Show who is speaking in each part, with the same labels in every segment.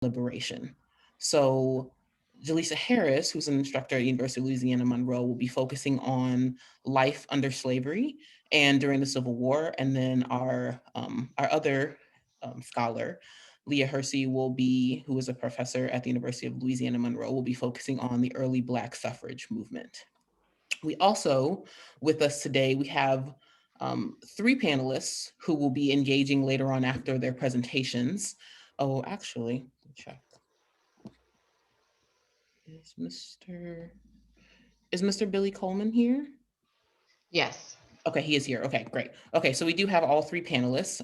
Speaker 1: liberation. So Jaleesa Harris, who's an instructor at University of Louisiana Monroe, will be focusing on life under slavery and during the Civil War. And then our other scholar, Leigh Hersey, who is a professor at the University of Louisiana Monroe, will be focusing on the early Black suffrage movement. We also, with us today, we have three panelists who will be engaging later on after their presentations. Oh, actually, let me check. Is Mr. Is Mr. Billy Coleman here?
Speaker 2: Yes.
Speaker 1: Okay, he is here. Okay, great. Okay, so we do have all three panelists,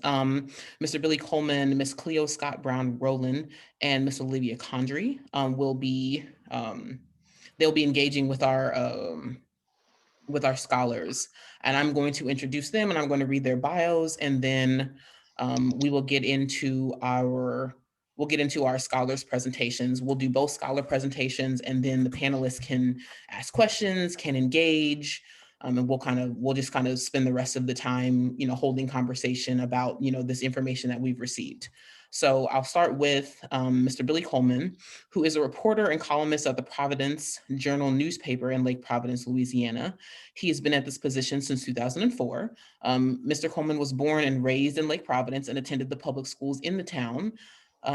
Speaker 1: Mr. Billy Coleman, Miss Cleo Scott Brown Rowland, and Miss Olivia Condry will be they'll be engaging with our scholars, and I'm going to introduce them, and I'm going to read their bios, and then we will get into our scholars presentations. We'll do both scholar presentations, and then the panelists can ask questions, can engage, and we'll just kind of spend the rest of the time, holding conversation about this information that we've received. So I'll start with Mr. Billy Coleman, who is a reporter and columnist of the Providence Journal newspaper in Lake Providence, Louisiana. He has been at this position since 2004. Mr. Coleman was born and raised in Lake Providence and attended the public schools in the town.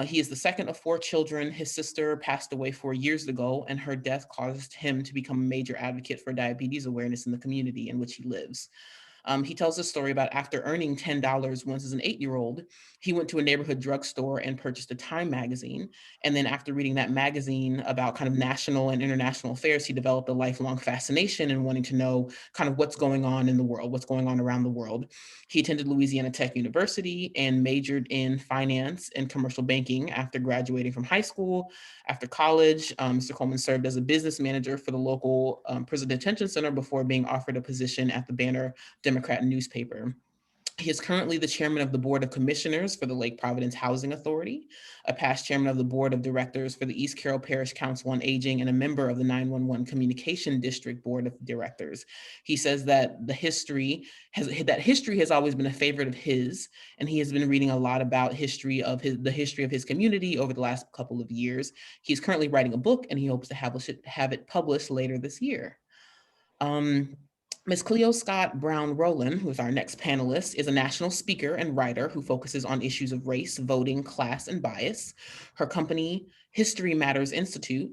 Speaker 1: He is the second of four children. His sister passed away 4 years ago, and her death caused him to become a major advocate for diabetes awareness in the community in which he lives. He tells a story about after earning $10 once as an 8-year-old, he went to a neighborhood drugstore and purchased a Time magazine. And then after reading that magazine about kind of national and international affairs, he developed a lifelong fascination and wanting to know kind of what's going on in the world, what's going on around the world. He attended Louisiana Tech University and majored in finance and commercial banking after graduating from high school. After college, Mr. Coleman served as a business manager for the local prison detention center before being offered a position at the Banner Democrat newspaper. He is currently the chairman of the Board of Commissioners for the Lake Providence Housing Authority, a past chairman of the Board of Directors for the East Carroll Parish Council on Aging, and a member of the 911 Communication District Board of Directors. He says that history has always been a favorite of his, and he has been reading a lot about the history of his community over the last couple of years. He's currently writing a book, and he hopes to have it published later this year. Um, Ms. Cleo Scott Brown Rowland, who is our next panelist, is a national speaker and writer who focuses on issues of race, voting, class, and bias. Her company, History Matters Institute,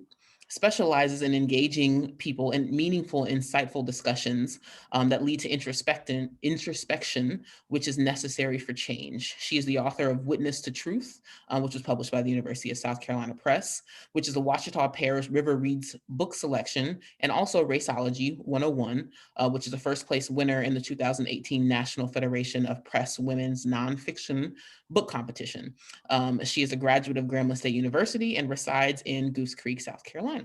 Speaker 1: specializes in engaging people in meaningful, insightful discussions that lead to introspection, which is necessary for change. She is the author of Witness to Truth, which was published by the University of South Carolina Press, which is a Ouachita Parish River Reads book selection, and also Raceology 101, which is a first place winner in the 2018 National Federation of Press Women's Nonfiction Book Competition. She is a graduate of Grambling State University and resides in Goose Creek, South Carolina.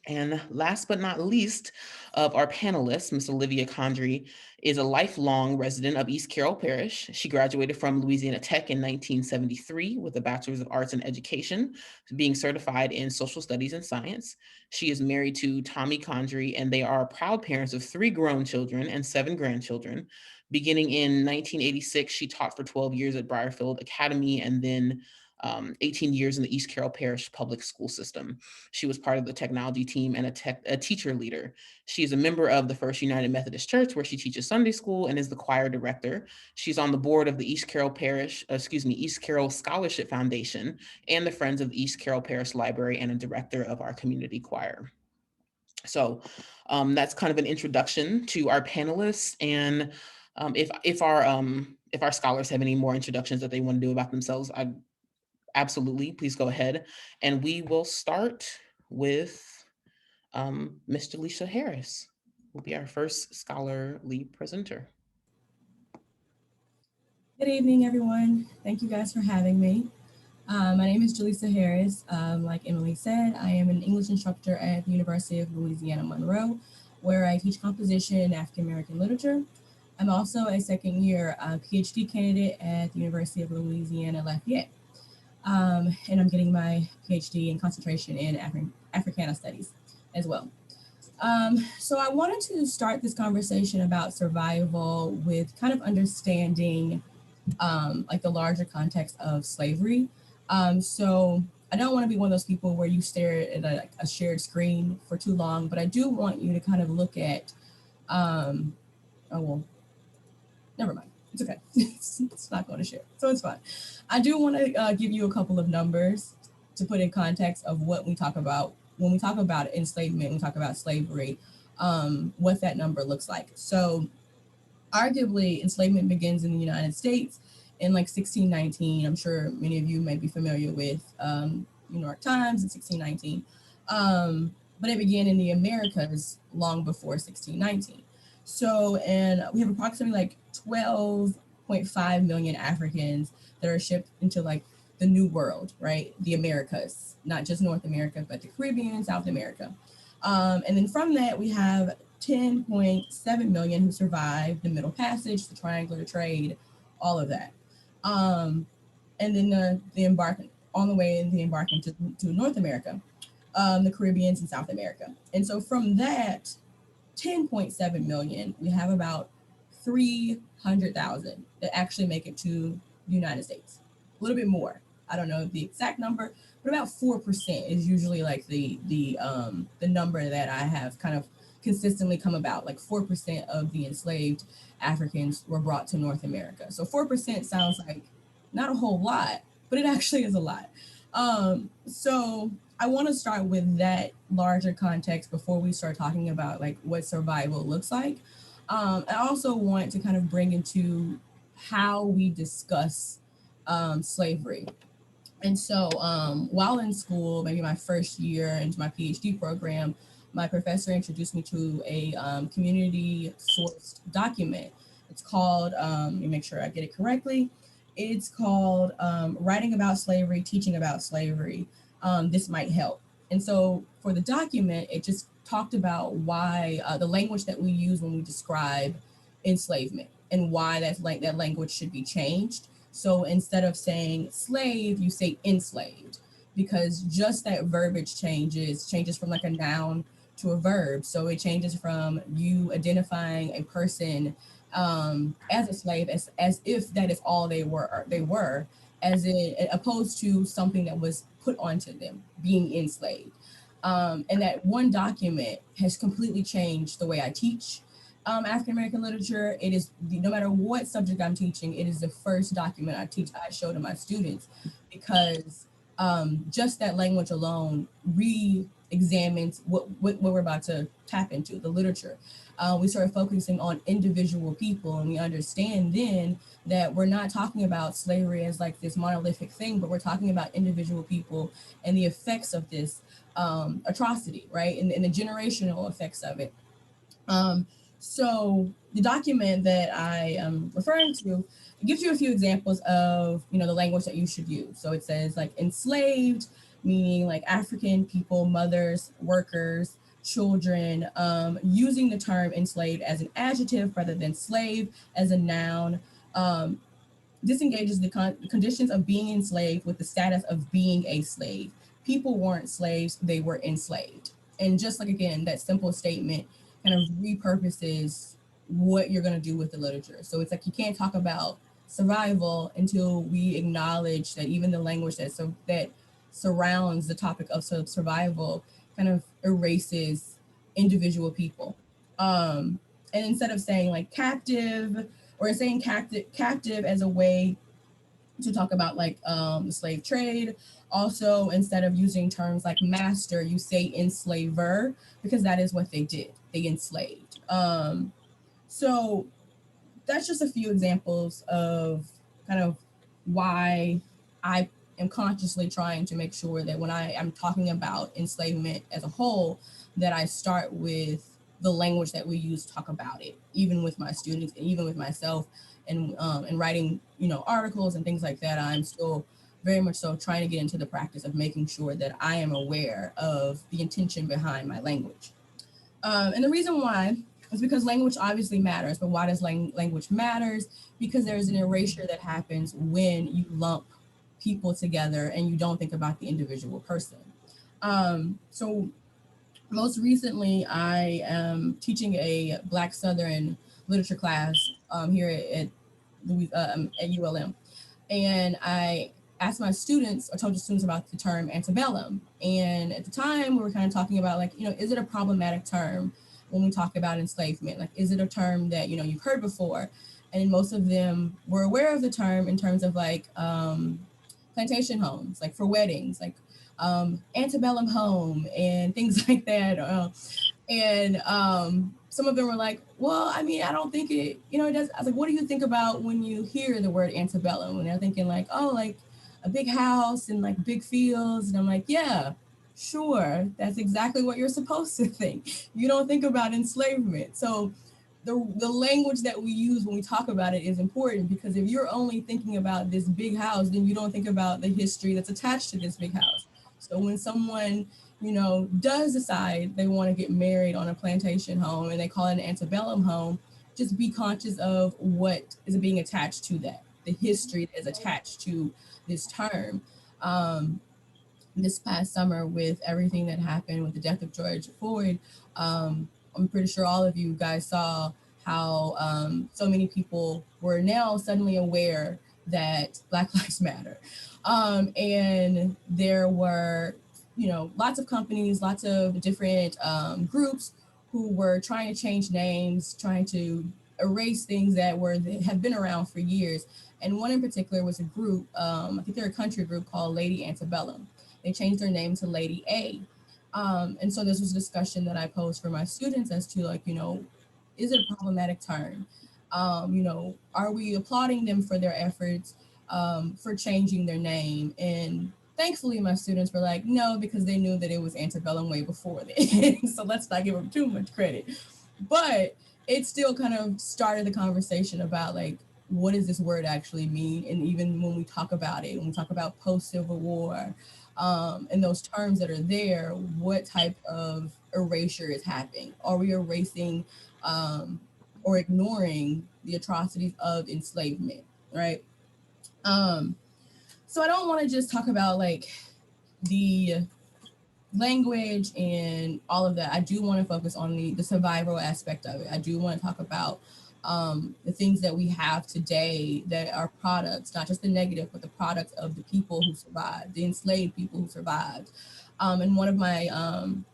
Speaker 1: And last but not least of our panelists, Ms. Olivia Condry is a lifelong resident of East Carroll Parish. She graduated from Louisiana Tech in 1973 with a Bachelor's of Arts in Education, being certified in Social Studies and Science. She is married to Tommy Condry, and they are proud parents of 3 grown children and 7 grandchildren. Beginning in 1986, she taught for 12 years at Briarfield Academy and then 18 years in the East Carroll Parish public school system. She was part of the technology team and a teacher leader. She is a member of the First United Methodist Church, where she teaches Sunday school and is the choir director. She's on the board of the East Carroll Scholarship Foundation and the Friends of the East Carroll Parish Library, and a director of our community choir. So that's kind of an introduction to our panelists. And if our scholars have any more introductions that they want to do about themselves, I absolutely, please go ahead. And we will start with Ms. Jaleesa Harris, who will be our first scholarly presenter.
Speaker 3: Good evening, everyone. Thank you guys for having me. My name is Jaleesa Harris. Like Emily said, I am an English instructor at the University of Louisiana Monroe, where I teach composition and African American literature. I'm also a second year PhD candidate at the University of Louisiana Lafayette. And I'm getting my PhD in concentration in Africana studies as well. So I wanted to start this conversation about survival with kind of understanding like the larger context of slavery. So I don't want to be one of those people where you stare at a shared screen for too long, but I do want you to kind of look at, oh, well, never mind. It's okay. It's not going to share. So it's fine. I do want to give you a couple of numbers to put in context of what we talk about when we talk about enslavement, we talk about slavery, what that number looks like. So arguably enslavement begins in the United States in like 1619. I'm sure many of you may be familiar with New York Times in 1619. But it began in the Americas long before 1619. So, and we have approximately like 12.5 million Africans that are shipped into like the New World, right? The Americas, not just North America, but the Caribbean, South America. And then from that, we have 10.7 million who survived the Middle Passage, the Triangular Trade, all of that. And then the embarking on the way in the embarking to North America, the Caribbeans and South America. And so from that 10.7 million, we have about 300,000 that actually make it to the United States. A little bit more. I don't know the exact number, but about 4% is usually like the number that I have kind of consistently come about. Like 4% of the enslaved Africans were brought to North America. So 4% sounds like not a whole lot, but it actually is a lot. So I want to start with that larger context before we start talking about like what survival looks like. I also want to kind of bring into how we discuss slavery. And so while in school, maybe my first year into my PhD program, my professor introduced me to a community sourced document. It's called, let me make sure I get it correctly. It's called Writing About Slavery, Teaching About Slavery. This might help. And so for the document, it just talked about why the language that we use when we describe enslavement and why that language should be changed. So instead of saying slave, you say enslaved, because just that verbiage changes from like a noun to a verb. So it changes from you identifying a person as a slave as if that is all they were, opposed to something that was put onto them, being enslaved. And that one document has completely changed the way I teach African American literature. It is, no matter what subject I'm teaching, it is the first document I show to my students, because just that language alone re-examines what we're about to tap into, the literature. We started focusing on individual people, and we understand then that we're not talking about slavery as like this monolithic thing, but we're talking about individual people and the effects of this atrocity, right? And the generational effects of it. Um, so the document that I am referring to, it gives you a few examples of, the language that you should use. So it says like enslaved, meaning like African people, mothers, workers, children, using the term enslaved as an adjective rather than slave as a noun. Disengages the conditions of being enslaved with the status of being a slave. People weren't slaves, they were enslaved. And just like, again, that simple statement kind of repurposes what you're going to do with the literature. So it's like you can't talk about survival until we acknowledge that even the language that surrounds the topic of survival kind of erases individual people. And instead of saying like captive, or saying captive as a way to talk about like the slave trade. Also, instead of using terms like master, you say enslaver, because that is what they did. They enslaved. So that's just a few examples of kind of why I am consciously trying to make sure that when I am talking about enslavement as a whole, that I start with the language that we use to talk about it, even with my students and even with myself, and writing, articles and things like that. I'm still very much so trying to get into the practice of making sure that I am aware of the intention behind my language. And the reason why is because language obviously matters. But why does language matters? Because there's an erasure that happens when you lump people together and you don't think about the individual person. So most recently, I am teaching a Black Southern literature class here at ULM, and I asked my students, I told the students about the term antebellum. And at the time, we were kind of talking about, like, is it a problematic term when we talk about enslavement? Like, is it a term that, you've heard before? And most of them were aware of the term in terms of like plantation homes, like for weddings, like antebellum home and things like that. And some of them were like, well, I mean, I don't think it does. I was like, what do you think about when you hear the word antebellum? And they're thinking like, oh, like a big house and like big fields. And I'm like, yeah, sure. That's exactly what you're supposed to think. You don't think about enslavement. So the language that we use when we talk about it is important, because if you're only thinking about this big house, then you don't think about the history that's attached to this big house. So when someone does decide they want to get married on a plantation home and they call it an antebellum home, just be conscious of what is being attached to that, the history that is attached to this term. Um, this past summer, with everything that happened with the death of George Floyd, I'm pretty sure all of you guys saw how so many people were now suddenly aware that Black Lives Matter. And there were, lots of companies, lots of different groups who were trying to change names, trying to erase things that have been around for years. And one in particular was a group, I think they're a country group called Lady Antebellum. They changed their name to Lady A. And so this was a discussion that I posed for my students as to, like, is it a problematic term? Are we applauding them for their efforts for changing their name? And thankfully, my students were like, no, because they knew that it was antebellum way before then. So let's not give them too much credit. But it still kind of started the conversation about, like, what does this word actually mean? And even when we talk about it, when we talk about post-Civil War, and those terms that are there, what type of erasure is happening? Are we erasing or ignoring the atrocities of enslavement, right? Um, so I don't want to just talk about like the language and all of that. I do want to focus on the survival aspect of it. I do want to talk about the things that we have today that are products, not just the negative, but the products of the people who survived, the enslaved people who survived. And one of my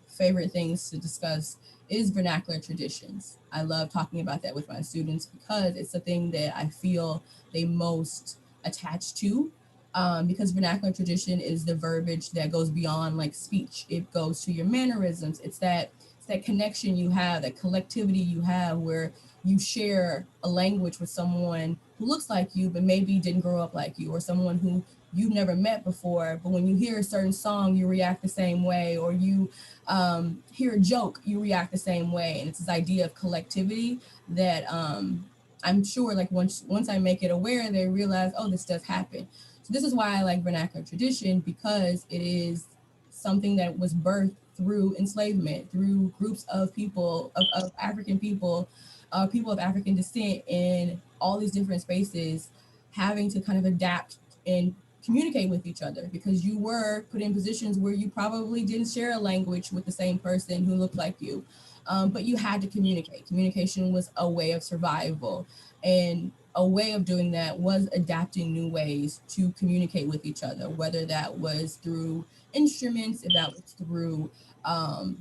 Speaker 3: favorite things to discuss is vernacular traditions. I love talking about that with my students because it's the thing that I feel they most attach to, because vernacular tradition is the verbiage that goes beyond like speech. It goes to your mannerisms. It's that connection you have, that collectivity you have, where you share a language with someone who looks like you but maybe didn't grow up like you, or someone who you've never met before, but when you hear a certain song you react the same way, or you hear a joke you react the same way. And it's this idea of collectivity that I'm sure, like, once I make it aware, they realize, oh, this does happen. So this is why I like vernacular tradition, because it is something that was birthed through enslavement, through groups of people, of African people, people of African descent in all these different spaces, having to kind of adapt and communicate with each other, because you were put in positions where you probably didn't share a language with the same person who looked like you. But you had to communicate. Communication was a way of survival. And a way of doing that was adapting new ways to communicate with each other, whether that was through instruments, if that was through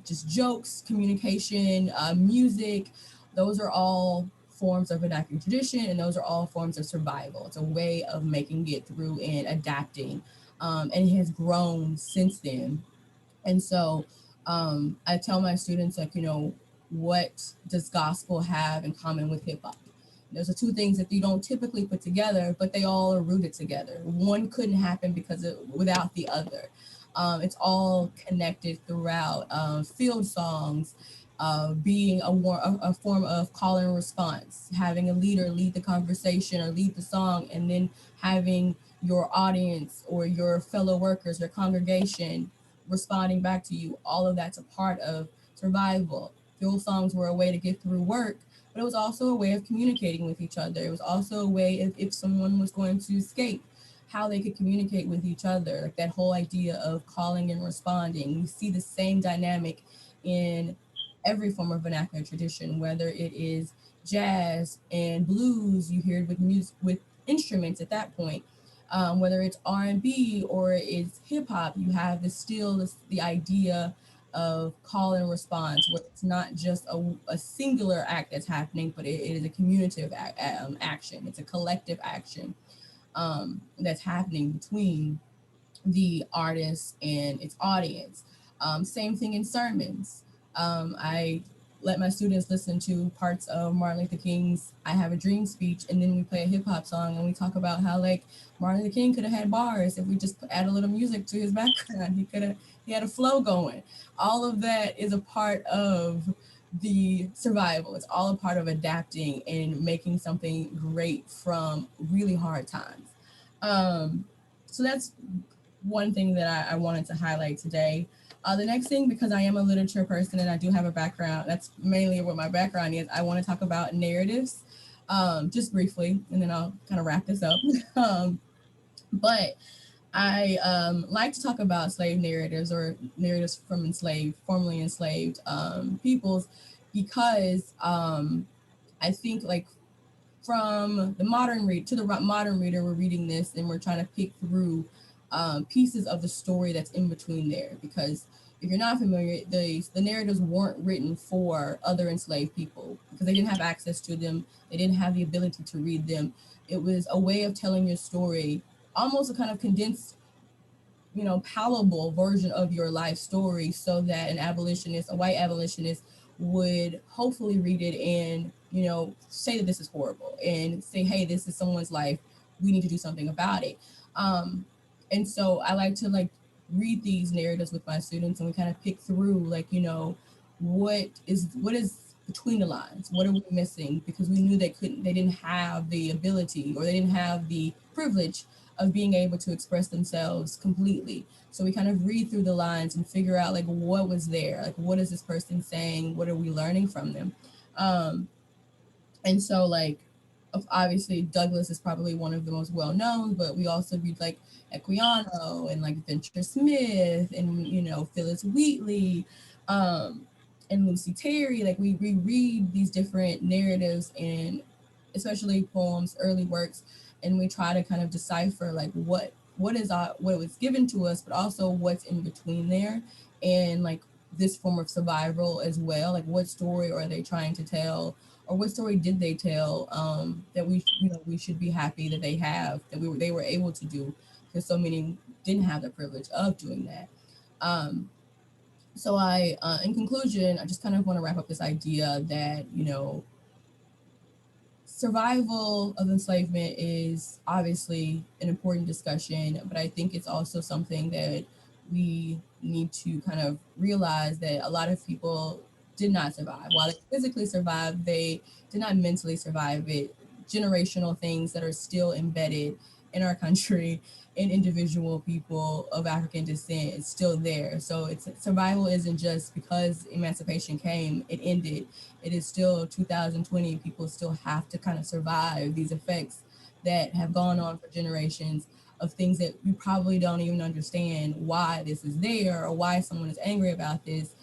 Speaker 3: just jokes, communication, music. Those are all forms of vernacular tradition, and those are all forms of survival. It's a way of making it through and adapting. And it has grown since then. And so I tell my students, like, what does gospel have in common with hip hop? Those are two things that you don't typically put together, but they all are rooted together. One couldn't happen without the other. It's all connected throughout. Field songs, being a form of call and response, having a leader lead the conversation or lead the song, and then having your audience or your fellow workers, your congregation responding back to you. All of that's a part of survival. Field songs were a way to get through work, but it was also a way of communicating with each other. It was also a way, if someone was going to escape, how they could communicate with each other. Like that whole idea of calling and responding. You see the same dynamic in every form of vernacular tradition, whether it is jazz and blues, you hear it with music, with instruments at that point. Whether it's R&B or it's hip hop, you have the idea of call and response, where it's not just a singular act that's happening, but it is a communicative action. It's a collective action that's happening between the artist and its audience. Same thing in sermons. I let my students listen to parts of Martin Luther King's "I Have a Dream" speech, and then we play a hip hop song and we talk about how like Martin Luther King could have had bars if we just add a little music to his background. He had a flow going. All of that is a part of the survival. It's all a part of adapting and making something great from really hard times. Um, so that's one thing that I wanted to highlight today. The next thing, because I am a literature person and I do have a background, that's mainly what my background is. I want to talk about narratives, just briefly, and then I'll kind of wrap this up. But I like to talk about slave narratives or narratives from formerly enslaved peoples, because I think like from the modern read to the modern reader, we're reading this and we're trying to pick through pieces of the story that's in between there. Because if you're not familiar, the narratives weren't written for other enslaved people because they didn't have access to them. They didn't have the ability to read them. It was a way of telling your story, almost a kind of condensed, palatable version of your life story, so that a white abolitionist, would hopefully read it and, say that this is horrible and say, hey, this is someone's life. We need to do something about it. Um, and so I like to read these narratives with my students, and we kind of pick through what is between the lines. What are we missing? Because we knew they didn't have the ability, or they didn't have the privilege of being able to express themselves completely. So we kind of read through the lines and figure out what was there, what is this person saying, what are we learning from them. um, and so obviously Douglas is probably one of the most well known, but we also read Equiano and Venture Smith and Phyllis Wheatley, um, and Lucy Terry. We reread these different narratives, and especially poems, early works, and we try to kind of decipher what was given to us, but also what's in between there, and this form of survival as well. What story are they trying to tell, or what story did they tell, that we should be happy that they were able to do, because so many didn't have the privilege of doing that. Um, so in conclusion, I just kind of want to wrap up this idea that survival of enslavement is obviously an important discussion, but I think it's also something that we need to kind of realize that a lot of people did not survive. While they physically survived, they did not mentally survive it. Generational things that are still embedded in our country, in individual people of African descent, is still there. So it's survival isn't just because emancipation came, it ended. It is still 2020. People still have to kind of survive these effects that have gone on for generations, of things that you probably don't even understand why this is there or why someone is angry about this.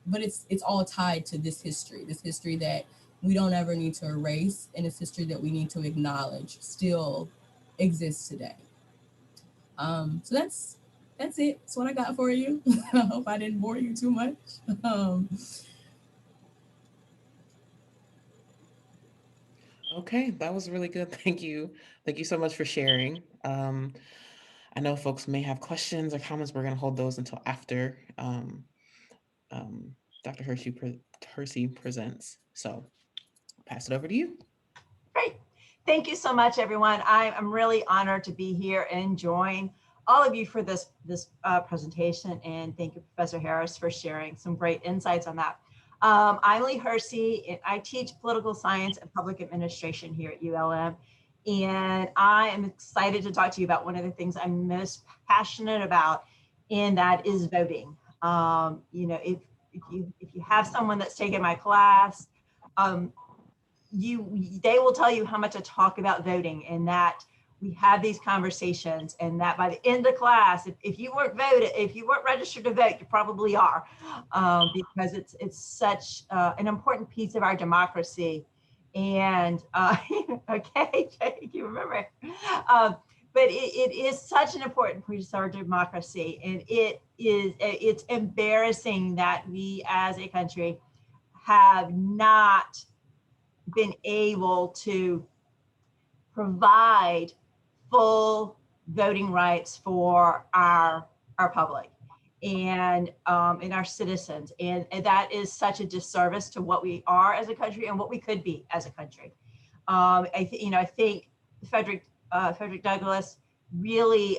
Speaker 3: But it's all tied to this history that we don't ever need to erase, and it's history that we need to acknowledge still exists today. So that's it. That's what I got for you. I hope I didn't bore you too much. Um,
Speaker 1: Okay, that was really good. Thank you. Thank you so much for sharing. I know folks may have questions or comments. We're going to hold those until after um, Dr. Hersey presents. So pass it over to you.
Speaker 4: Great. Thank you so much, everyone. I'm really honored to be here and join all of you for this presentation. And thank you, Professor Harris, for sharing some great insights on that. I'm Leigh Hersey, and I teach political science and public administration here at ULM. And I am excited to talk to you about one of the things I'm most passionate about, and that is voting. If you have someone that's taken my class, they will tell you how much I talk about voting, and that we have these conversations, and that by the end of class, if you weren't registered to vote, you probably are, because it's such an important piece of our democracy. And okay, Jake, you remember it. but it is such an important piece of our democracy, and it's embarrassing that we as a country have not been able to provide full voting rights for our public and our citizens, and that is such a disservice to what we are as a country and what we could be as a country. I think Frederick Douglass really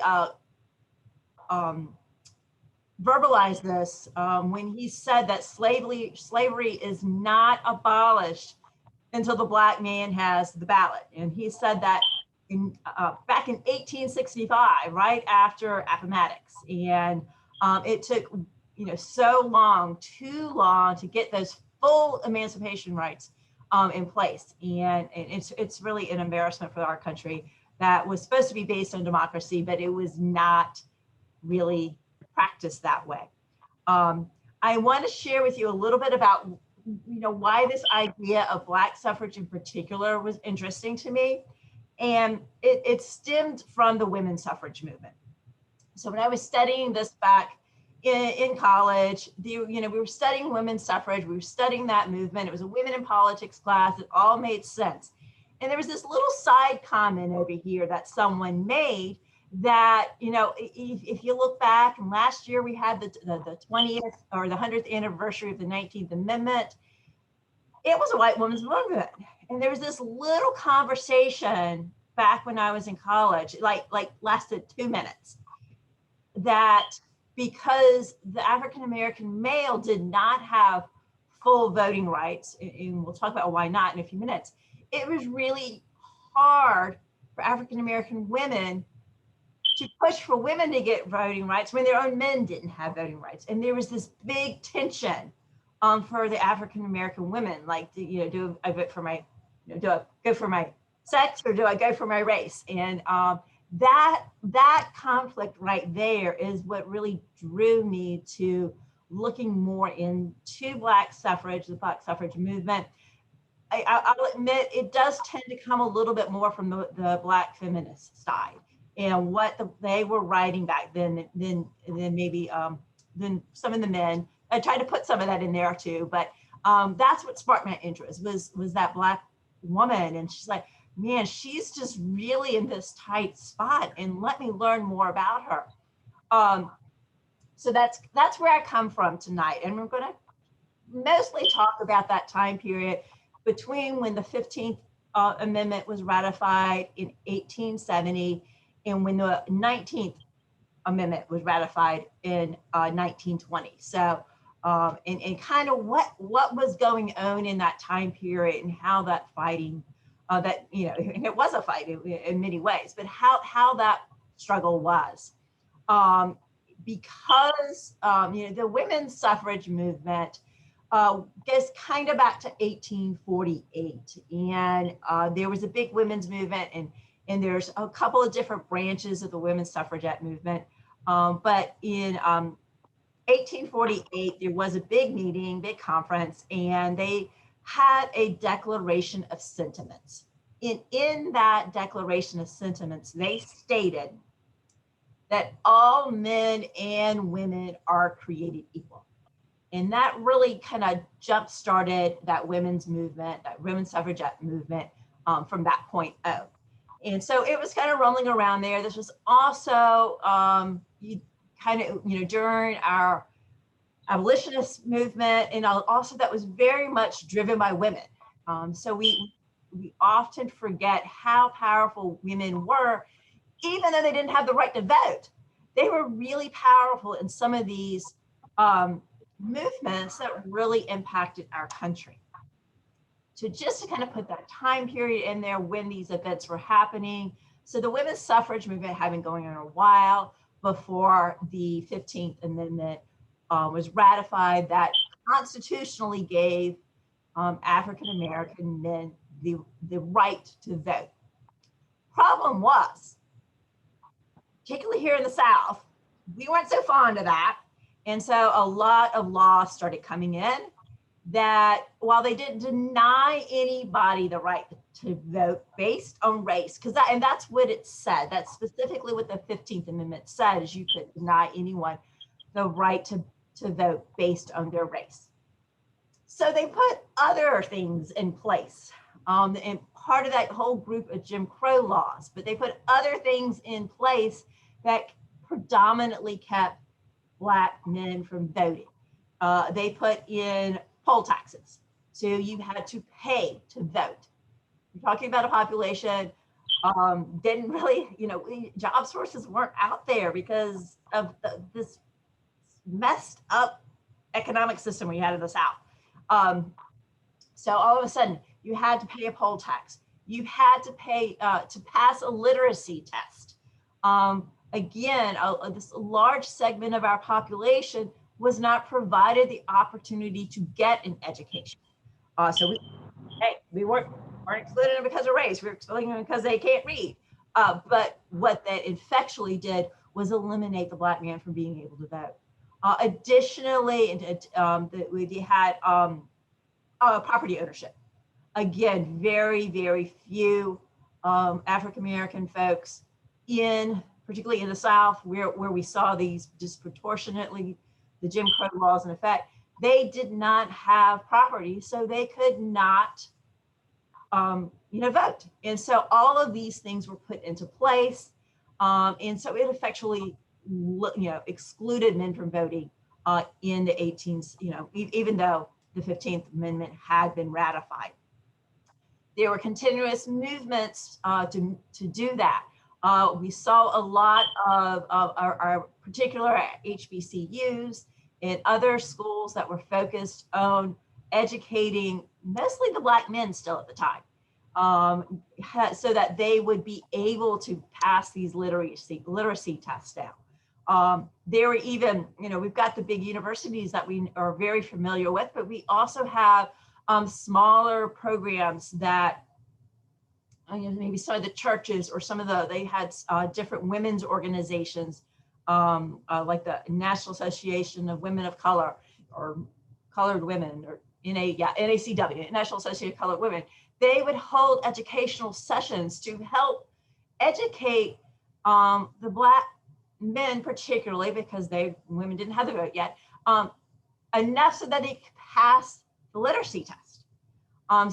Speaker 4: verbalized this when he said that slavery is not abolished until the Black man has the ballot. And he said that back in 1865, right after Appomattox. And it took so long, too long, to get those full emancipation rights in place. And it's really an embarrassment for our country that was supposed to be based on democracy, but it was not really practiced that way. I want to share with you a little bit about why this idea of Black suffrage in particular was interesting to me. And it stemmed from the women's suffrage movement. So when I was studying this back in college, we were studying women's suffrage, we were studying that movement. It was a women in politics class. It all made sense. And there was this little side comment over here that someone made that, if you look back, and last year we had the 20th or the 100th anniversary of the 19th Amendment, it was a white women's movement. And there was this little conversation back when I was in college, like lasted 2 minutes, that because the African-American male did not have full voting rights, and we'll talk about why not in a few minutes, it was really hard for African-American women to push for women to get voting rights when their own men didn't have voting rights. And there was this big tension for the African-American women, like, do I vote for my, do I go for my sex or do I go for my race? And that conflict right there is what really drew me to looking more into Black suffrage, the Black suffrage movement. I'll admit it does tend to come a little bit more from the Black feminist side and what they were writing back then maybe than some of the men. I tried to put some of that in there too, but that's what sparked my interest was that Black woman. And she's like, man, she's just really in this tight spot, and let me learn more about her. So that's where I come from tonight. And we're gonna mostly talk about that time period between when the 15th Amendment was ratified in 1870 and when the 19th Amendment was ratified in 1920. So, and kind of what was going on in that time period and how that fighting, and it was a fight in many ways, but how that struggle was. Because, the women's suffrage movement goes kind of back to 1848. And there was a big women's movement, and there's a couple of different branches of the women's suffragette movement. But in 1848, there was a big meeting, big conference, and they had a declaration of sentiments. In that declaration of sentiments, they stated that all men and women are created equal. And that really kind of jump-started that women's movement, that women's suffragette movement from that point on. And so it was kind of rolling around there. This was also during our abolitionist movement, and also that was very much driven by women. So we often forget how powerful women were, even though they didn't have the right to vote. They were really powerful in some of these movements that really impacted our country. So just to kind of put that time period in there when these events were happening. So the women's suffrage movement had been going on a while before the 15th Amendment was ratified, that constitutionally gave African-American men the right to vote. Problem was, particularly here in the South, we weren't so fond of that. And so a lot of laws started coming in that, while they didn't deny anybody the right to vote based on race, because that's what it said. That's specifically what the 15th Amendment said, is you could deny anyone the right to vote based on their race. So they put other things in place, and part of that whole group of Jim Crow laws, but they put other things in place that predominantly kept Black men from voting. They put in poll taxes. So you had to pay to vote. You're talking about a population, didn't really, job sources weren't out there because of this messed up economic system we had in the South. So all of a sudden, you had to pay a poll tax. You had to pay to pass a literacy test. Again, this large segment of our population was not provided the opportunity to get an education. So we weren't excluding them because of race. We were excluding them because they can't read. But what that effectually did was eliminate the Black man from being able to vote. Additionally, we had property ownership. Again, very, very few African-American folks particularly in the South, where we saw these disproportionately, the Jim Crow laws in effect, they did not have property, so they could not vote. And so all of these things were put into place. And so it effectually, excluded men from voting in the 18th, even though the 15th Amendment had been ratified. There were continuous movements to do that. We saw a lot of our particular HBCUs and other schools that were focused on educating mostly the Black men still at the time, so that they would be able to pass these literacy tests down. There were even, we've got the big universities that we are very familiar with, but we also have smaller programs that maybe some of the churches or they had different women's organizations, like the National Association of Women of Color or Colored Women, or NACW, National Association of Colored Women. They would hold educational sessions to help educate the Black men, particularly because women didn't have the vote yet, enough so that they could pass the literacy test.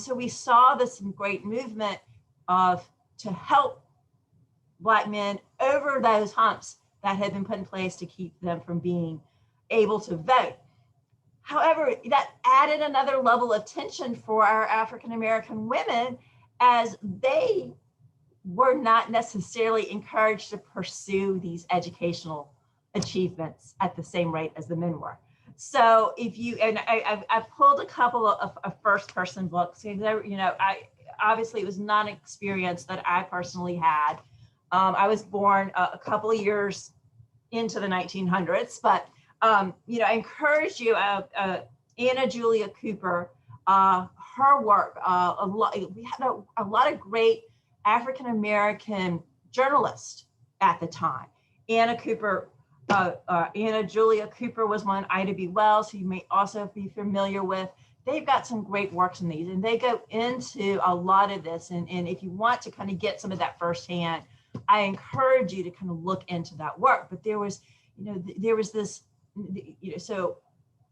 Speaker 4: So we saw this great movement to help Black men over those humps that had been put in place to keep them from being able to vote. However, that added another level of tension for our African-American women, as they were not necessarily encouraged to pursue these educational achievements at the same rate as the men were. So I've pulled a couple of first-person books, because obviously it was not an experience that I personally had. I was born a couple of years into the 1900s, but I encourage you, Anna Julia Cooper, her work, we had a lot of great African-American journalists at the time. Anna Julia Cooper was one, Ida B. Wells, who you may also be familiar with. They've got some great works in these, and they go into a lot of this. And if you want to kind of get some of that firsthand, I encourage you to kind of look into that work. But there was this, so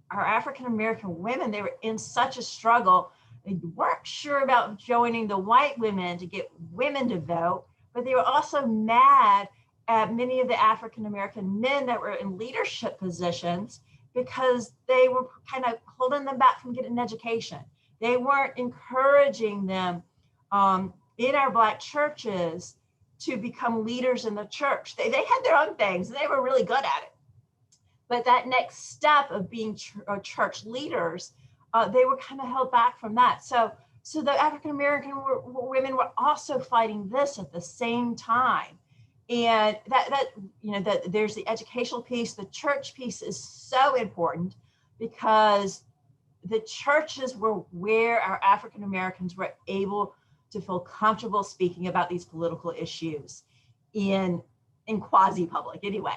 Speaker 4: our African-American women, they were in such a struggle. They weren't sure about joining the white women to get women to vote, but they were also mad at many of the African-American men that were in leadership positions, because they were kind of holding them back from getting an education. They weren't encouraging them in our Black churches to become leaders in the church. They had their own things, and they were really good at it. But that next step of being church leaders, they were kind of held back from that. So the African-American women were also fighting this at the same time. And that there's the educational piece. The church piece is so important, because the churches were where our African Americans were able to feel comfortable speaking about these political issues in quasi-public anyway,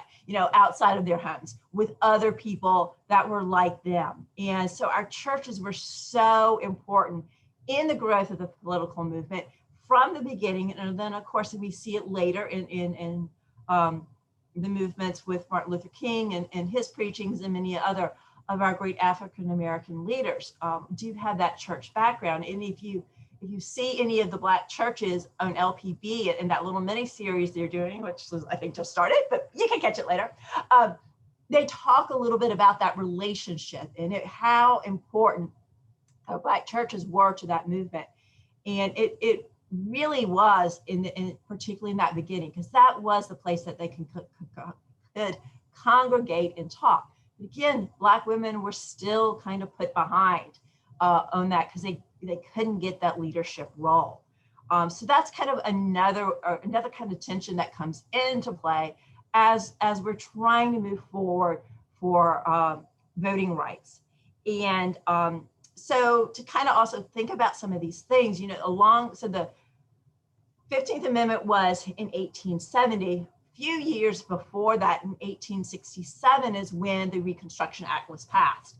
Speaker 4: outside of their homes with other people that were like them. And so our churches were so important in the growth of the political movement from the beginning. And then, of course, we see it later in the movements with Martin Luther King and his preachings, and many other of our great African-American leaders do have that church background. And if you see any of the Black churches on LPB in that little mini series they're doing, which was, I think, just started, but you can catch it later, they talk a little bit about that relationship and how important Black churches were to that movement. And it really was, particularly in that beginning, because that was the place that they could congregate and talk. But again, Black women were still kind of put behind on that because they couldn't get that leadership role. So that's kind of another kind of tension that comes into play as we're trying to move forward for voting rights. And so to kind of also think about some of these things, so the 15th Amendment was in 1870. Few years before that, in 1867, is when the Reconstruction Act was passed.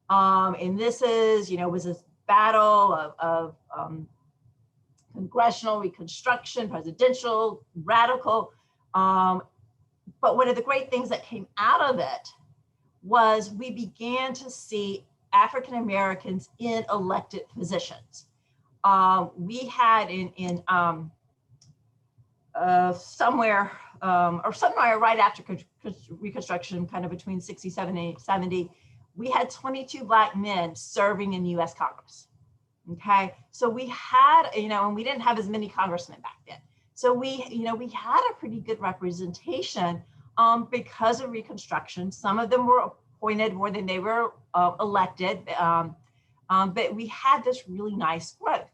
Speaker 4: And this was this battle of congressional reconstruction, presidential, radical. But one of the great things that came out of it was we began to see African Americans in elected positions. We had in somewhere right after Reconstruction, kind of between 67 and 70, we had 22 Black men serving in U.S. Congress. Okay, so we had, and we didn't have as many congressmen back then. So we had a pretty good representation because of Reconstruction. Some of them were appointed more than they were elected, but we had this really nice growth.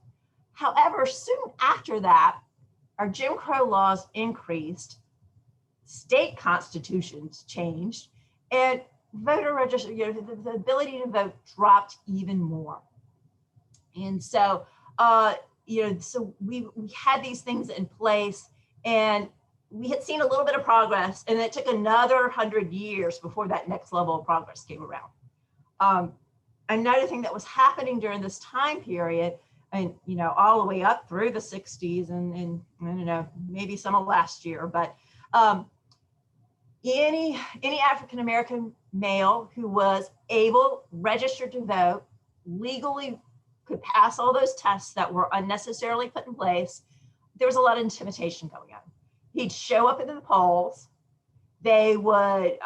Speaker 4: However, soon after that, our Jim Crow laws increased, state constitutions changed, and voter registration, the ability to vote dropped even more. And so, so we had these things in place, and we had seen a little bit of progress, and it took another 100 years before that next level of progress came around. Another thing that was happening during this time period, and all the way up through the 60s and I don't know, maybe some of last year, but any African American male who was able, registered to vote, legally could pass all those tests that were unnecessarily put in place, there was a lot of intimidation going on. He'd show up into the polls. They would,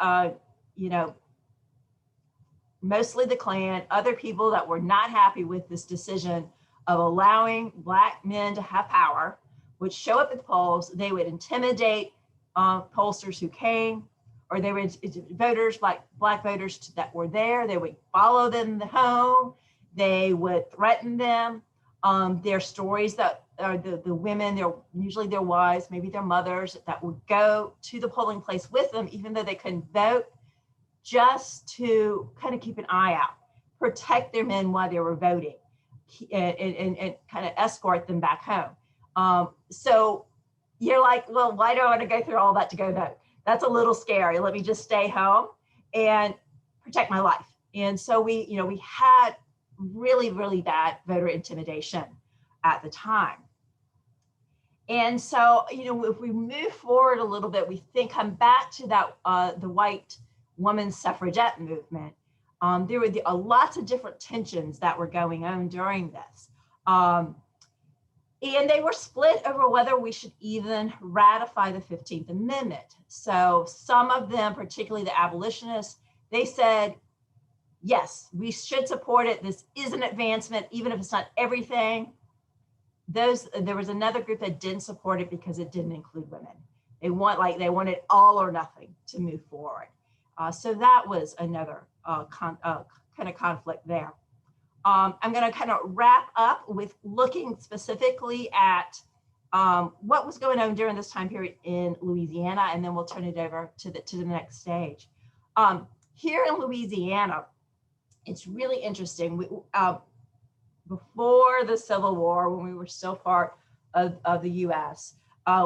Speaker 4: mostly the Klan, other people that were not happy with this decision of allowing Black men to have power, would show up at the polls. They would intimidate pollsters who came, or they would voters, Black voters that were there. They would follow them home. They would threaten them. Their stories that are the women, they're usually their wives, maybe their mothers, that would go to the polling place with them, even though they couldn't vote, just to kind of keep an eye out, protect their men while they were voting, and kind of escort them back home. So you're like, well, why do I want to go through all that to go vote? That's a little scary. Let me just stay home and protect my life. And so we had really, really bad voter intimidation at the time. And so, if we move forward a little bit, we come back to that, the white women's suffragette movement. There were lots of different tensions that were going on during this. And they were split over whether we should even ratify the 15th Amendment. So some of them, particularly the abolitionists, they said, yes, we should support it. This is an advancement, even if it's not everything. There was another group that didn't support it because it didn't include women. They wanted all or nothing to move forward. So that was another kind of conflict there. I'm going to kind of wrap up with looking specifically at what was going on during this time period in Louisiana, and then we'll turn it over to the next stage. Here in Louisiana, it's really interesting. Before the Civil War, when we were still part of the U.S.,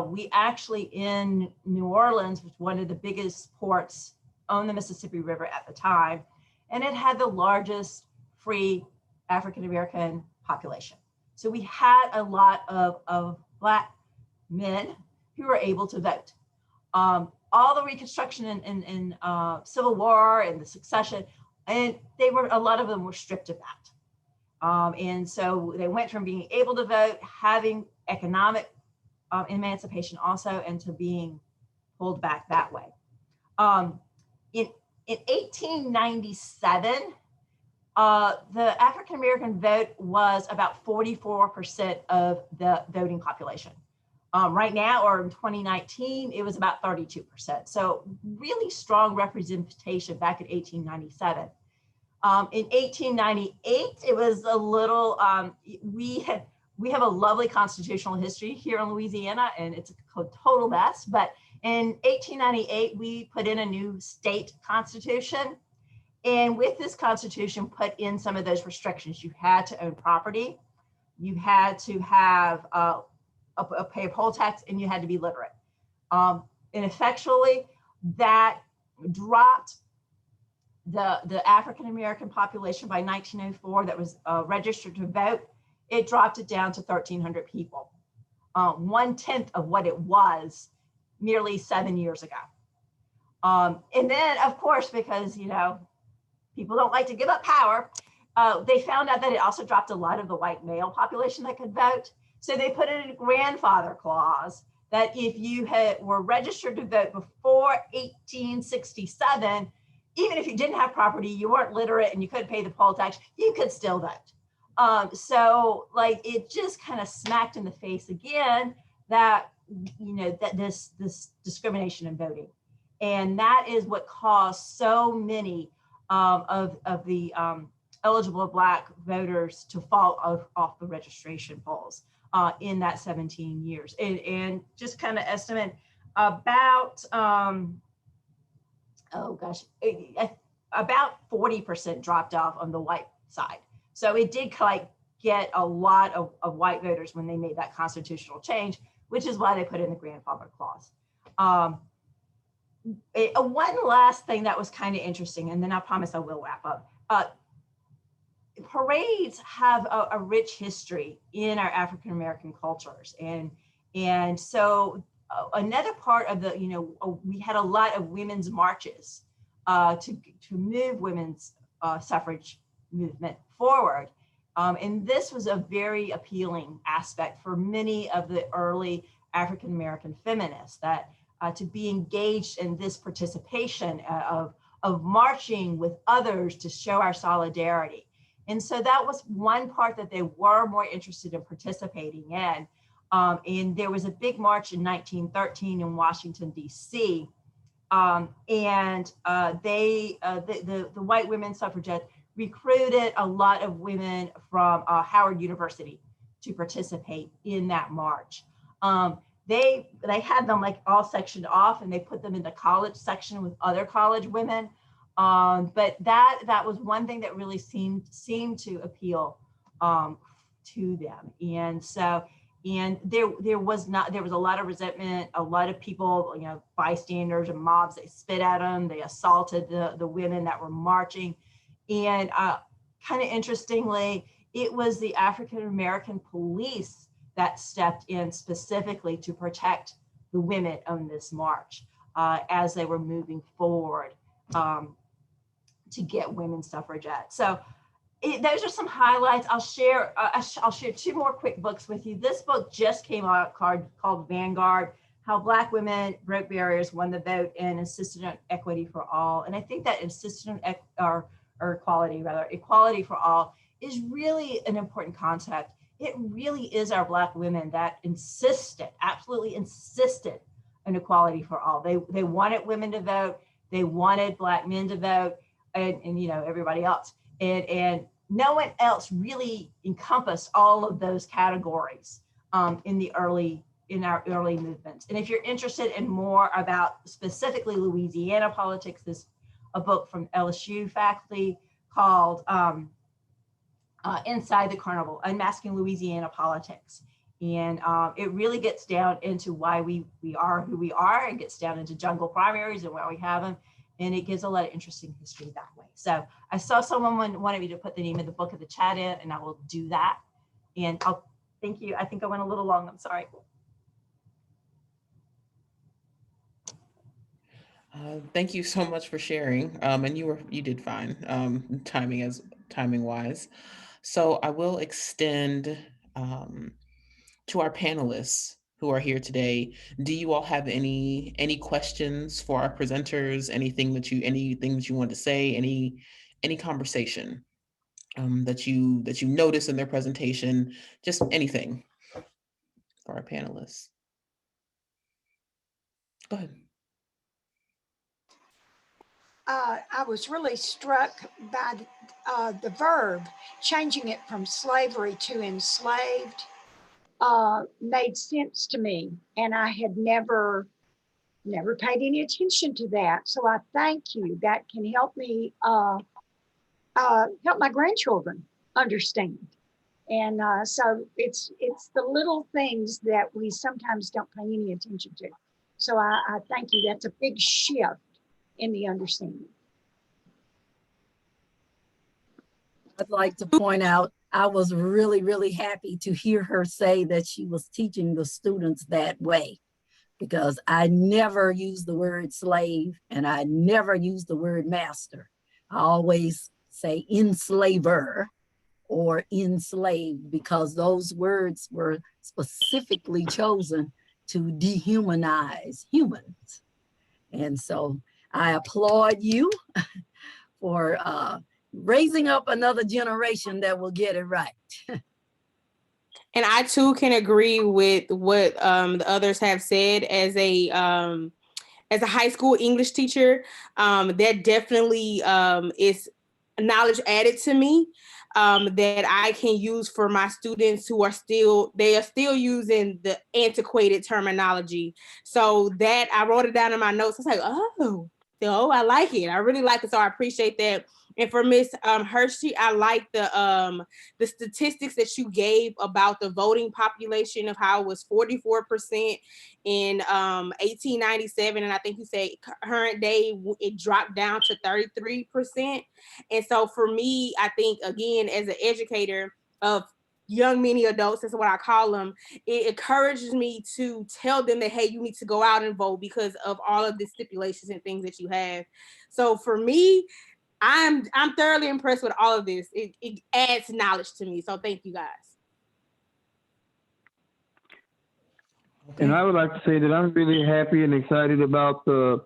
Speaker 4: we actually in New Orleans, was one of the biggest ports on the Mississippi River at the time, and it had the largest free African-American population. So we had a lot of Black men who were able to vote. All the Reconstruction and Civil War and the succession, and a lot of them were stripped of that. And so they went from being able to vote, having economic emancipation also, and to being pulled back that way. In 1897, the African-American vote was about 44% of the voting population. Right now, or in 2019, it was about 32%. So really strong representation back in 1897. In 1898, it was a little, we have a lovely constitutional history here in Louisiana, and it's a total mess. But in 1898, we put in a new state constitution. And with this constitution, put in some of those restrictions. You had to own property, you had to have pay a poll tax, and you had to be literate. And effectually, that dropped the African-American population by 1904 that was registered to vote. It dropped it down to 1,300 people, 1/10 of what it was nearly 7 years ago. And then, of course, because, people don't like to give up power, they found out that it also dropped a lot of the white male population that could vote. So they put in a grandfather clause that if you were registered to vote before 1867, even if you didn't have property, you weren't literate, and you couldn't pay the poll tax, you could still vote. So like it just kind of smacked in the face again that, that this discrimination in voting. And that is what caused so many of the eligible Black voters to fall off the registration rolls in that 17 years. And just kind of estimate about, about 40% dropped off on the white side. So it did get a lot of white voters when they made that constitutional change, which is why they put in the grandfather clause. One last thing that was kind of interesting, and then I promise I will wrap up. Parades have a rich history in our African-American cultures. And so another part of we had a lot of women's marches to move women's suffrage movement forward. And this was a very appealing aspect for many of the early African-American feminists, that to be engaged in this participation of marching with others to show our solidarity. And so that was one part that they were more interested in participating in. And there was a big march in 1913 in Washington, D.C. The white women suffragettes recruited a lot of women from Howard University to participate in that march. They had them all sectioned off, and they put them in the college section with other college women. But that was one thing that really seemed to appeal to them. And so, there was a lot of resentment, a lot of people, bystanders and mobs, they spit at them, they assaulted the women that were marching. And kind of interestingly, it was the African-American police that stepped in specifically to protect the women on this march as they were moving forward to get women suffragettes. So those are some highlights. I'll share two more quick books with you. This book just came out called Vanguard: How Black Women Broke Barriers, Won the Vote, and Insisted on Equity for All. And I think that insisted on equality for all is really an important concept. It really is our Black women that absolutely insisted on equality for all. They wanted women to vote, they wanted Black men to vote, and everybody else. And no one else really encompassed all of those categories in our early movements. And if you're interested in more about specifically Louisiana politics, there's a book from LSU faculty called Inside the Carnival: Unmasking Louisiana Politics. And it really gets down into why we are who we are. It gets down into jungle primaries and why we have them. And it gives a lot of interesting history that way. So I saw someone wanted me to put the name of the book of the chat in, and I will do that. And thank you. I think I went a little long. I'm sorry.
Speaker 1: Thank you so much for sharing. And you did fine, timing wise. So I will extend um, to our panelists who are here today. Do you all have any questions for our presenters? Anything that you want to say? Any conversation that you notice in their presentation? Just anything for our panelists. Go ahead.
Speaker 5: I was really struck by the verb, changing it from slavery to enslaved, made sense to me. And I had never paid any attention to that. So I thank you. That can help me help my grandchildren understand. And so it's the little things that we sometimes don't pay any attention to. So I thank you. That's a big shift in the understanding.
Speaker 6: I'd like to point out, I was really, really happy to hear her say that she was teaching the students that way, because I never use the word slave and I never use the word master. I always say enslaver or enslaved, because those words were specifically chosen to dehumanize humans. And so I applaud you for raising up another generation that will get it right.
Speaker 7: And I too can agree with what the others have said. As a high school English teacher, that definitely is knowledge added to me that I can use for my students who are still using the antiquated terminology. So that I wrote it down in my notes. I was like, oh, I like it. I really like it. So I appreciate that. And for Miss Hersey, I like the statistics that you gave about the voting population, of how it was 44% in 1897, and I think you said current day it dropped down to 33%. And so for me, I think, again, as an educator of young many adults, that's what I call them, it encourages me to tell them that, hey, you need to go out and vote because of all of the stipulations and things that you have. So for me, I'm thoroughly impressed with all of this. It adds knowledge to me. So thank you guys.
Speaker 1: Okay.
Speaker 8: And I would like to say that I'm really happy and excited about the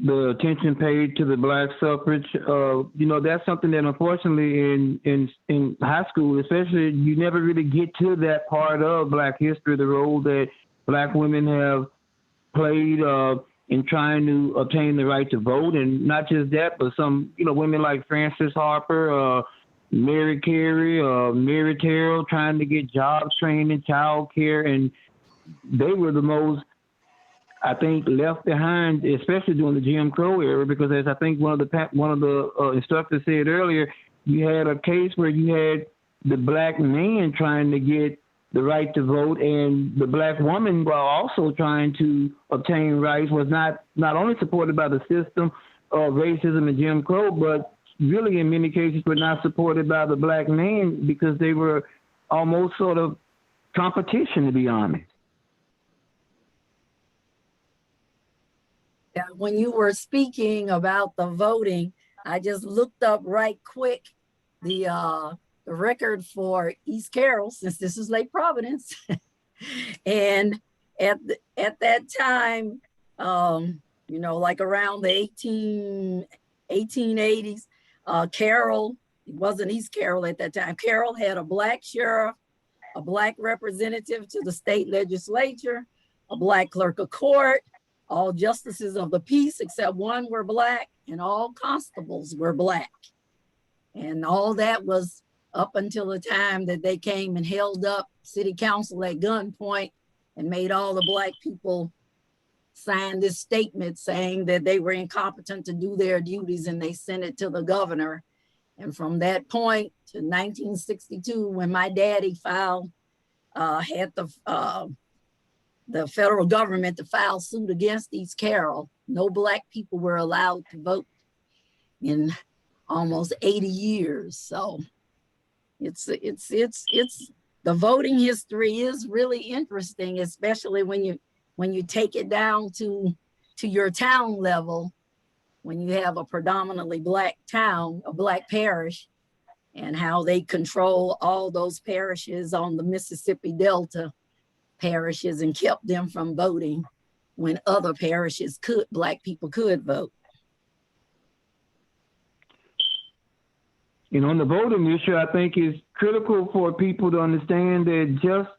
Speaker 8: attention paid to the Black suffrage. That's something that unfortunately in high school, especially, you never really get to that part of Black history, the role that Black women have played in trying to obtain the right to vote. And not just that, but some, women like Frances Harper, Mary Carey, Mary Terrell, trying to get jobs, training, child care, and they were the most, I think, left behind, especially during the Jim Crow era, because as I think one of the instructors said earlier, you had a case where you had the Black man trying to get the right to vote, and the Black woman, while also trying to obtain rights, was not only supported by the system of racism and Jim Crow, but really in many cases were not supported by the Black man, because they were almost sort of competition, to be honest.
Speaker 6: Yeah, when you were speaking about the voting, I just looked up right quick the record for East Carroll, since this is Lake Providence. And at that time, like around the 1880s, Carroll, it wasn't East Carroll at that time. Carroll had a Black sheriff, a Black representative to the state legislature, a Black clerk of court. All justices of the peace except one were Black, and all constables were Black. And all that was up until the time that they came and held up city council at gunpoint and made all the Black people sign this statement saying that they were incompetent to do their duties, and they sent it to the governor. And from that point to 1962, when my daddy had the federal government to file suit against East Carroll, no Black people were allowed to vote in almost 80 years. So it's the voting history is really interesting, especially when you take it down to to your town level, when you have a predominantly Black town, a Black parish, and how they control all those parishes on the Mississippi Delta parishes and kept them from voting when other parishes Black people could vote.
Speaker 8: And on the voting issue, I think it's critical for people to understand that just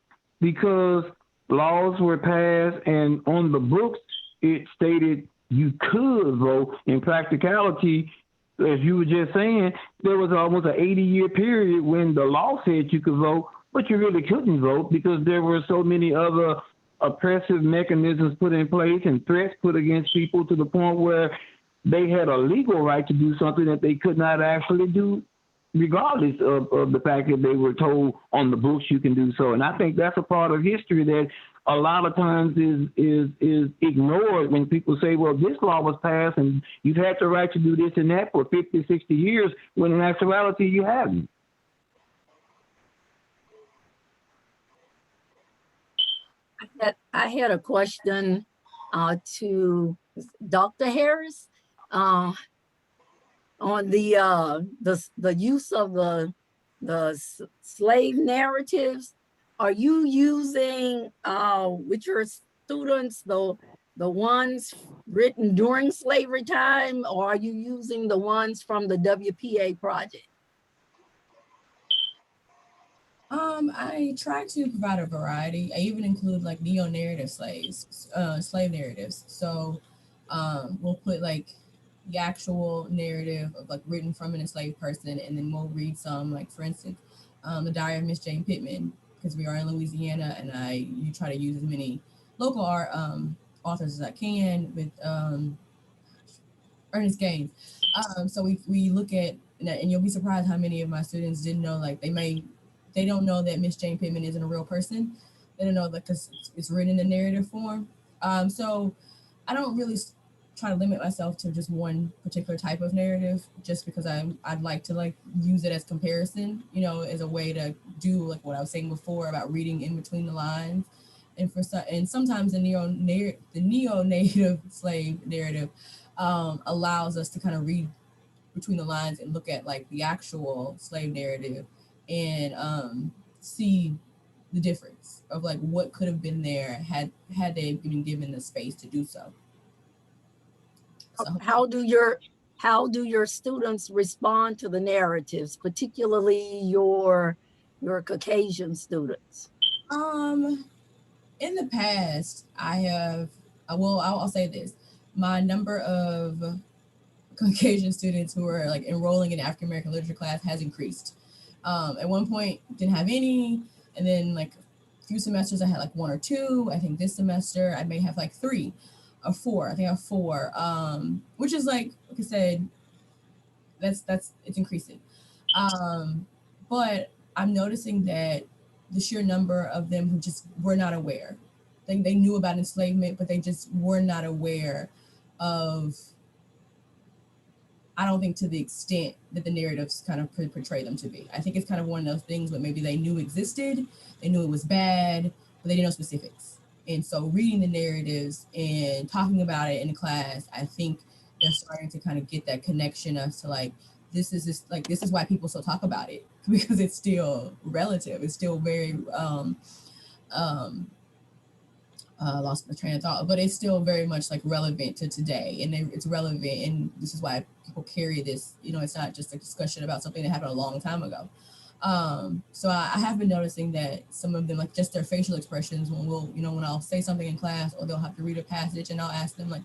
Speaker 8: because laws were passed and on the books it stated you could vote, in practicality, as you were just saying, there was almost an 80-year period when the law said you could vote, but you really couldn't vote because there were so many other oppressive mechanisms put in place and threats put against people to the point where they had a legal right to do something that they could not actually do, regardless of the fact that they were told on the books you can do so. And I think that's a part of history that a lot of times is ignored when people say, well, this law was passed and you've had the right to do this and that for 50, 60 years, when in actuality you haven't.
Speaker 6: I had a question to Dr. Harris on the use of the slave narratives. Are you using with your students the ones written during slavery time, or are you using the ones from the WPA project?
Speaker 3: I try to provide a variety. I even include like neo-narrative slave narratives. So we'll put like the actual narrative of like written from an enslaved person, and then we'll read some, like for instance, the Diary of Miss Jane Pittman, because we are in Louisiana, and you try to use as many local art authors as I can with Ernest Gaines. So we look at, and you'll be surprised how many of my students didn't know, like they don't know that Miss Jane Pittman isn't a real person. They don't know that because it's written in the narrative form. So I don't really try to limit myself to just one particular type of narrative, just because I'd like to like use it as comparison, as a way to do like what I was saying before about reading in between the lines. And sometimes the neo-native slave narrative allows us to kind of read between the lines and look at like the actual slave narrative and see the difference of like what could have been there had they been given the space to do so.
Speaker 6: How do your students respond to the narratives, particularly your Caucasian students?
Speaker 3: In the past, I have, I'll say this, my number of Caucasian students who are like enrolling in African American literature class has increased. At one point, didn't have any, and then like a few semesters I had like one or two. I think this semester I may have like 3 or 4. I think I have 4, which is like I said, that's it's increasing. But I'm noticing that the sheer number of them who just were not aware. They knew about enslavement, but they just were not aware of, I don't think to the extent that the narratives kind of portray them to be. I think it's kind of one of those things that maybe they knew existed, they knew it was bad, but they didn't know specifics. And so reading the narratives and talking about it in class, I think they're starting to kind of get that connection as to like, this is why people still talk about it, because it's still relative. It's still very, lost my train of thought, but it's still very much like relevant to today, and it's relevant, and this is why people carry this. It's not just a discussion about something that happened a long time ago. So I have been noticing that some of them, like just their facial expressions, when I'll say something in class, or they'll have to read a passage, and I'll ask them like,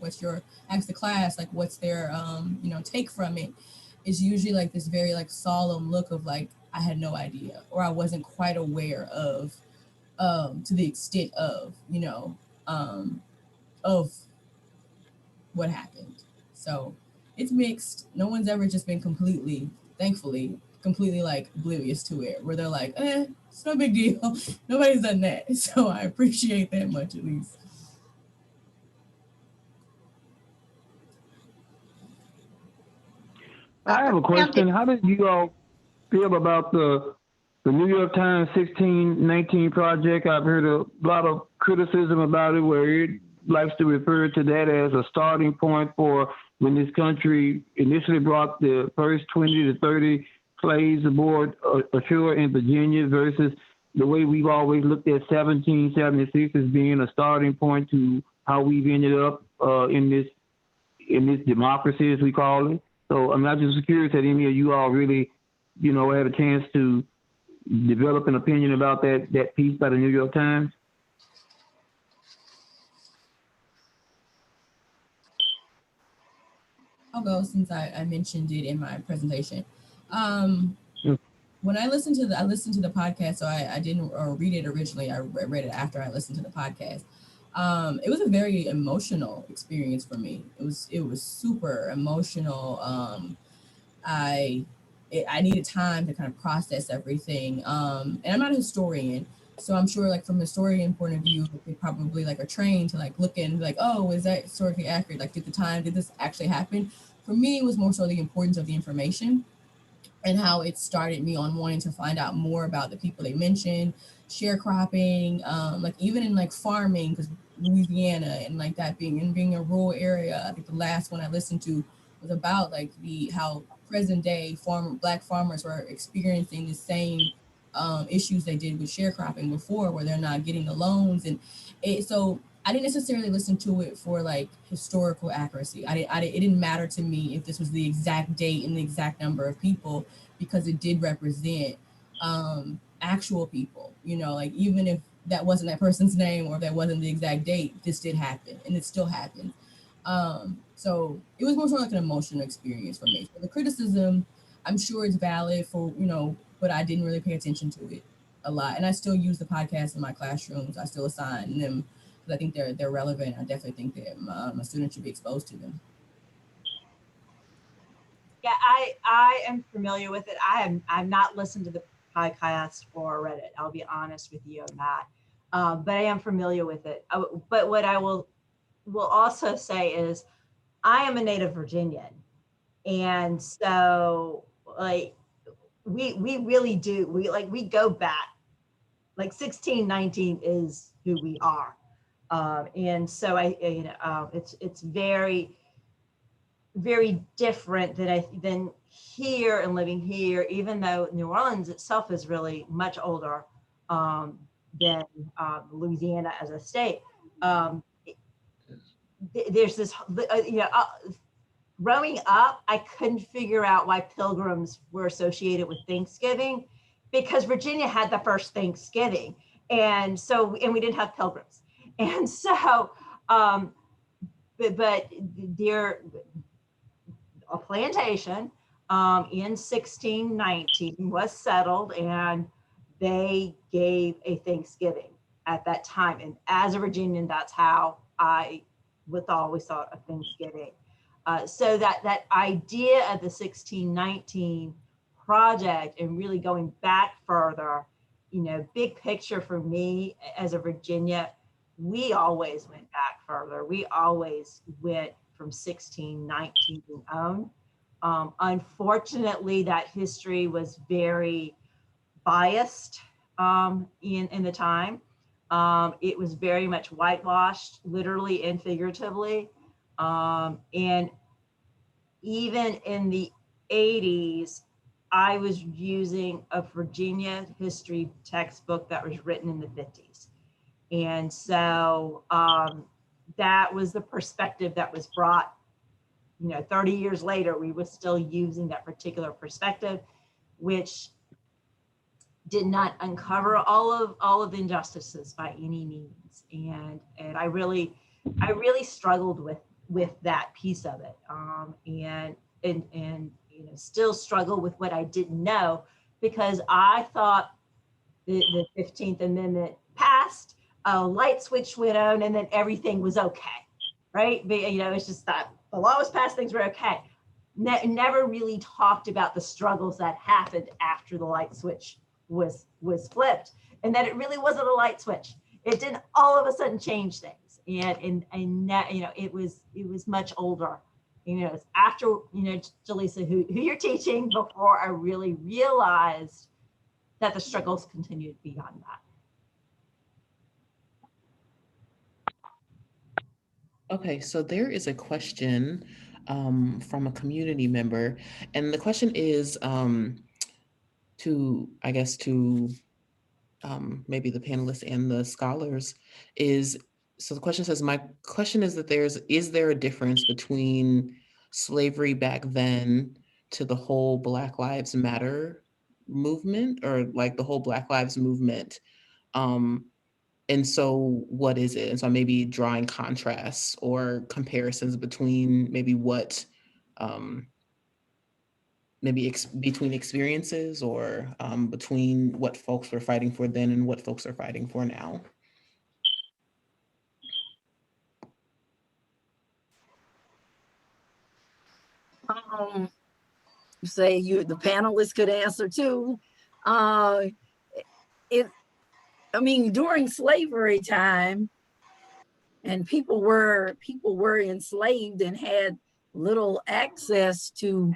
Speaker 3: ask the class like, what's their take from it? It's usually like this very like solemn look of like, I had no idea, or I wasn't quite aware of, to the extent of, of what happened. So it's mixed. No one's ever just been thankfully, completely like oblivious to it, where they're like, it's no big deal. Nobody's done that. So I appreciate that much, at least.
Speaker 8: I have a question. How did you all feel about the New York Times 1619 project? I've heard a lot of criticism about it, where it likes to refer to that as a starting point for when this country initially brought the first 20 to 30 slaves aboard ashore in Virginia versus the way we've always looked at 1776 as being a starting point to how we've ended up in this democracy, as we call it. So I'm not just curious that any of you all really, had a chance to develop an opinion about that piece by the New York Times.
Speaker 3: I'll go since I mentioned it in my presentation. When I listened to the podcast, so I didn't read it originally. I read it after I listened to the podcast. It was a very emotional experience for me. It was super emotional. I needed time to kind of process everything. And I'm not a historian, so I'm sure like from a historian point of view, they probably like are trained to like look in like, oh, is that historically accurate? Like, did this actually happen? For me, it was more so the importance of the information and how it started me on wanting to find out more about the people they mentioned, sharecropping, like even in like farming, because Louisiana and like that being a rural area. I think the last one I listened to was about like how present day Black farmers were experiencing the same issues they did with sharecropping before, where they're not getting the loans, and so I didn't necessarily listen to it for like historical accuracy. It didn't matter to me if this was the exact date and the exact number of people, because it did represent actual people, like even if that wasn't that person's name or if that wasn't the exact date, this did happen and it still happens. So it was more sort of like an emotional experience for me. So the criticism, I'm sure it's valid for, but I didn't really pay attention to it a lot. And I still use the podcast in my classrooms. I still assign them because I think they're relevant. I definitely think that my students should be exposed to them.
Speaker 4: Yeah, I am familiar with it. I've not listened to the podcast or read it. I'll be honest with you on that. But I am familiar with it. But what I will also say is I am a native Virginian. And so like we really do. We go back. Like 1619 is who we are. And so it's very, very different than here and living here, even though New Orleans itself is really much older than Louisiana as a state. There's this, growing up, I couldn't figure out why pilgrims were associated with Thanksgiving, because Virginia had the first Thanksgiving. And we didn't have pilgrims. And so, but there, a plantation in 1619 was settled, and they gave a Thanksgiving at that time. And as a Virginian, that's how I always thought of Thanksgiving. So that idea of the 1619 project and really going back further, big picture for me as a Virginia, we always went back further. We always went from 1619 on. Unfortunately, that history was very biased in the time. It was very much whitewashed, literally and figuratively. And even in the 80s, I was using a Virginia history textbook that was written in the 50s. And so that was the perspective that was brought, 30 years later, we were still using that particular perspective, which did not uncover all of the injustices by any means. And I really struggled with that piece of it, and still struggle with what I didn't know, because I thought the 15th Amendment passed, a light switch went on, and then everything was okay, right? But, it's just that the law was passed, things were okay. Never really talked about the struggles that happened after the light switch was flipped, and that it really wasn't a light switch. It didn't all of a sudden change things, and it was much older. It's after Jaleesa, who you're teaching, before I really realized that the struggles continued beyond that.
Speaker 1: Okay, so there is a question from a community member, and the question is to, I guess, to maybe the panelists and the scholars is, so the question says, my question is that is there a difference between slavery back then to the whole Black Lives Matter movement, or like the whole Black Lives movement? Um, and so what is it? And so maybe drawing contrasts or comparisons between maybe what, um, maybe between experiences, or between what folks were fighting for then and what folks are fighting for now.
Speaker 6: Say the panelists could answer too. Uh, I mean, during slavery time, and people were enslaved and had little access to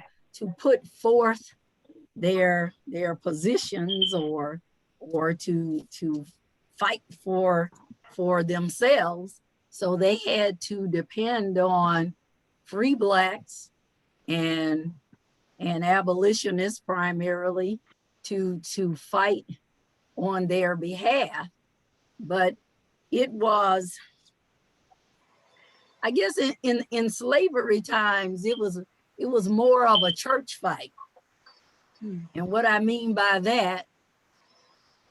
Speaker 6: put forth their positions, or to fight for themselves. So they had to depend on free blacks and abolitionists primarily to fight on their behalf. But it was, I guess, in slavery times, it was more of a church fight. And what I mean by that,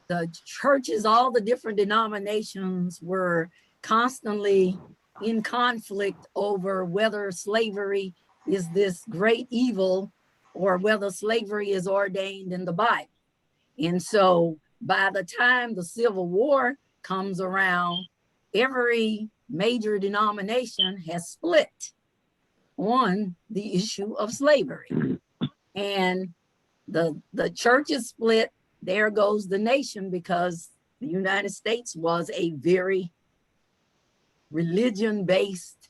Speaker 6: the churches, all the different denominations, were constantly in conflict over whether slavery is this great evil or whether slavery is ordained in the Bible. And so by the time the Civil War comes around, every major denomination has split on the issue of slavery. And the church is split, there goes the nation, because the United States was a very religion-based.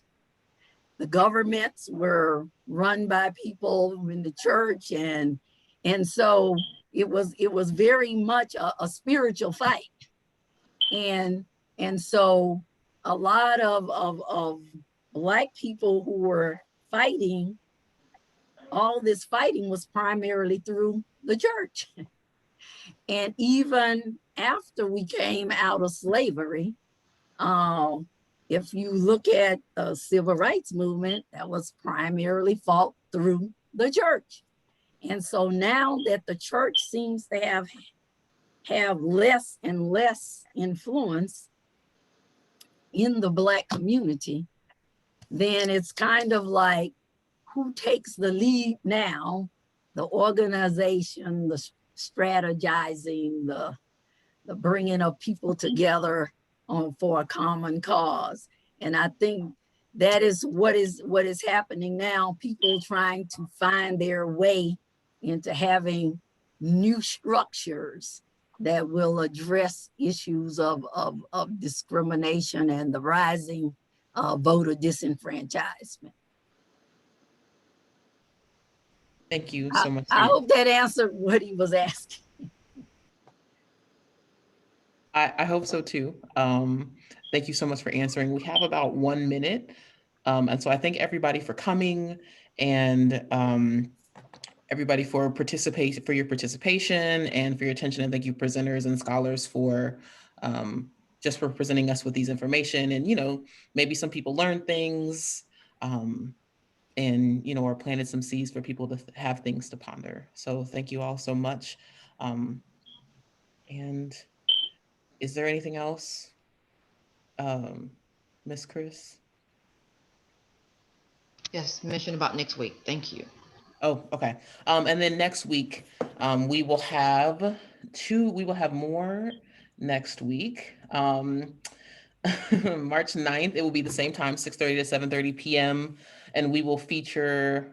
Speaker 6: The governments were run by people in the church, and so it was very much a spiritual fight. And so a lot of Black people who were fighting, all this fighting was primarily through the church. And even after we came out of slavery, if you look at the civil rights movement, that was primarily fought through the church. And so now that the church seems to have less and less influence in the Black community, then it's kind of like, who takes the lead now? The organization, the strategizing, the bringing of people together for a common cause. And I think that is what is happening now. People trying to find their way into having new structures that will address issues of discrimination and the rising voter disenfranchisement.
Speaker 1: Thank you so much.
Speaker 6: I hope that answered what he was asking.
Speaker 1: I hope so too. Thank you so much for answering. We have about 1 minute. And so I thank everybody for coming, and everybody for your participation and for your attention. And thank you, presenters and scholars, for just for presenting us with these information. And, maybe some people learned things, and, or planted some seeds for people to have things to ponder. So thank you all so much. And is there anything else, Miss Chris?
Speaker 2: Yes, mention about next week. Thank you.
Speaker 1: Oh, okay. And then next week, we will have more next week. March 9th, it will be the same time, 6:30 to 7:30 p.m. And we will feature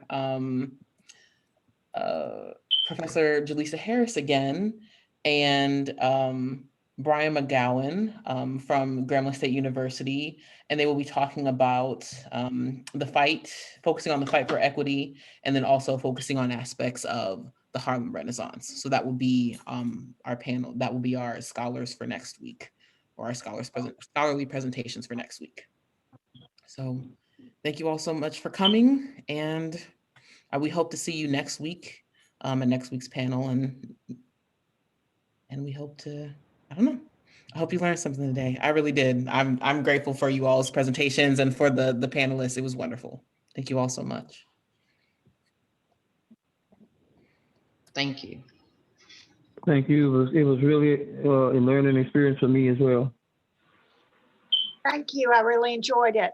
Speaker 1: Professor Jaleesa Harris again, and Brian McGowan from Grambling State University. And they will be talking about the fight, focusing on the fight for equity, and then also focusing on aspects of the Harlem Renaissance. So that will be our panel. That will be our scholars for next week, or our scholarly presentations for next week. So thank you all so much for coming, and we hope to see you next week at next week's panel, and we hope to, I don't know, I hope you learned something today. I really did. I'm grateful for you all's presentations and for the panelists. It was wonderful. Thank you all so much.
Speaker 2: Thank you.
Speaker 8: Thank you. It was really a learning experience for me as well.
Speaker 5: Thank you. I really enjoyed it.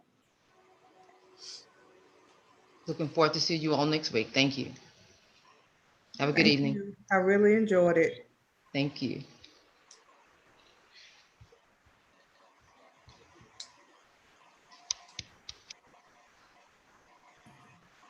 Speaker 2: Looking forward to see you all next week. Thank you. Have a good
Speaker 9: Thank
Speaker 2: evening.
Speaker 9: you. I really enjoyed it.
Speaker 2: Thank you.